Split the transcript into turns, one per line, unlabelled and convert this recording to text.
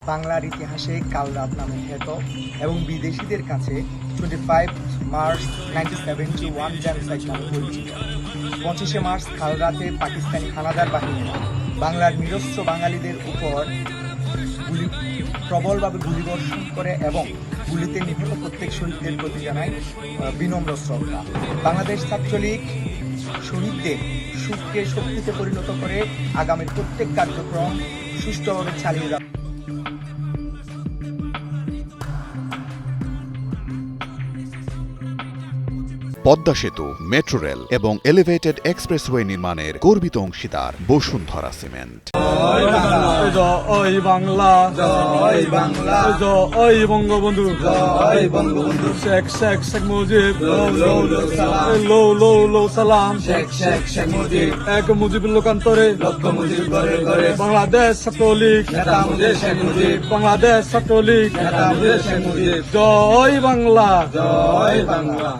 বাংলার ইতিহাসে কাল রাত নামে খ্যাত এবং বিদেশিদের কাছে 25 মার্চ 1971 জেনোসাইড নামে পরিচিত। 25শে মার্চ কাল রাতে পাকিস্তানি হানাদার বাহিনী বাংলার নিরস্ত্র বাঙালিদের উপর প্রবলভাবে গুলিবর্ষণ করে এবং গুলিতে নিহত প্রত্যেক শহীদদের প্রতি জানায় বিনম্র শ্রদ্ধা। বাংলাদেশ ছাত্রলীগ শহীদদের সুখকে শক্তিতে পরিণত করে আগামীর প্রত্যেক কার্যক্রম সুষ্ঠুভাবে চালিয়ে যাবে।
পদ্মা সেতু, মেট্রো রেল এবং এলিভেটেড এক্সপ্রেসওয়ে নির্মাণের গর্বিত অংশীদার বসুন্ধরা সিমেন্ট।
জয় বাংলা, জয় বাংলা, জয় বঙ্গবন্ধু, জয় বঙ্গবন্ধু, শেখ শেখ শেখ মুজিব, লো লো লো সালাম, শেখ শেখ শেখ মুজিব, এক মুজিবের লোকান্তরে লক্ষ মুজিব গড়ে গড়ে, বাংলাদেশ ছাত্রলীগ নেতা মুজিব শেখ মুজিব, বাংলাদেশ ছাত্রলীগ নেতা মুজিব শেখ মুজিব, জয় বাংলা, জয় বাংলা।